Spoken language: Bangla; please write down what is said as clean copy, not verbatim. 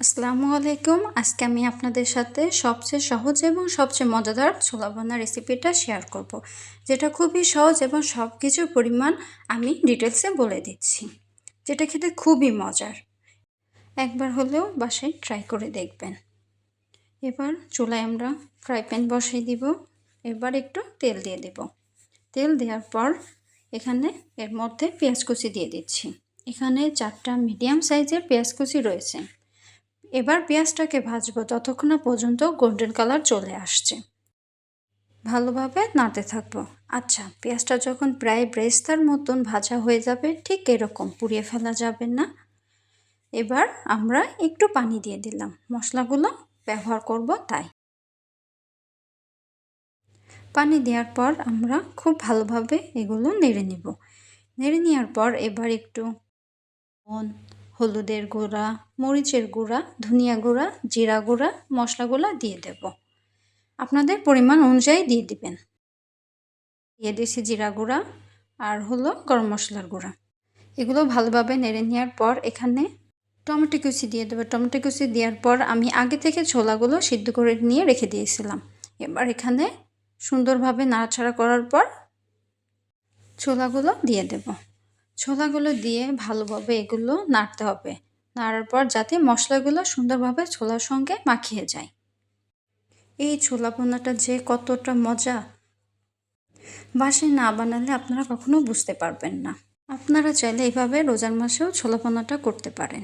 আসসালামু আলাইকুম। আজকে আমি আপনাদের সাথে সবচেয়ে সহজ এবং সবচেয়ে মজাদার ছোলা ভুনা রেসিপিটা শেয়ার করব, যেটা খুবই সহজ এবং সব কিছুর পরিমাণ আমি ডিটেলসে বলে দিচ্ছি, যেটা খেতে খুবই মজার। একবার হলেও বাসায় ট্রাই করে দেখবেন। এবার চুলায় আমরা ফ্রাই প্যান বসিয়ে দিব। এবার একটু তেল দিয়ে দেব। তেল দেওয়ার পর এখানে এর মধ্যে পেঁয়াজ কুচি দিয়ে দিচ্ছি। এখানে 4টা মিডিয়াম সাইজের পেঁয়াজ কুচি রয়েছে। এবার পেঁয়াজটাকে ভাজবো ততক্ষণ না পর্যন্ত গোল্ডেন কালার চলে আসছে। ভালোভাবে নাড়তে থাকবো। আচ্ছা, পেঁয়াজটা যখন প্রায় ব্রেস্তার মতন ভাজা হয়ে যাবে, ঠিক এরকম পুড়িয়ে ফেলা যাবে না। এবার আমরা একটু পানি দিয়ে দিলাম, মশলাগুলো ব্যবহার করব তাই। পানি দেওয়ার পর আমরা খুব ভালোভাবে এগুলো নেড়ে নিব। নেড়ে নেওয়ার পর এবার একটু হলুদের গুঁড়া, মরিচের গুঁড়া, ধনিয়া গুঁড়া, জিরা গুঁড়া, মশলাগুলো দিয়ে দেব। আপনাদের পরিমাণ অনুযায়ী দিয়ে দিবেন। দিয়ে দিয়েছি জিরা গুঁড়া আর হলো গরম মশলার গুঁড়া। এগুলো ভালোভাবে নেড়ে নেওয়ার পর এখানে টমেটো কুচি দিয়ে দেবো। টমেটো কুচি দেওয়ার পর আমি আগে থেকে ছোলাগুলো সিদ্ধ করে নিয়ে রেখে দিয়েছিলাম। এবার এখানে সুন্দরভাবে নাড়াচাড়া করার পর ছোলাগুলো দিয়ে দেব। ছোলাগুলো দিয়ে ভালোভাবে এগুলো নাড়তে হবে। নাড়ার পর যাতে মশলাগুলো সুন্দরভাবে ছোলার সঙ্গে মাখিয়ে যায়। এই ছোলা ভুনাটা যে কতটা মজা, বাসায় না বানালে আপনারা কখনো বুঝতে পারবেন না। আপনারা চাইলে এইভাবে রোজার মাসেও ছোলা ভুনাটা করতে পারেন।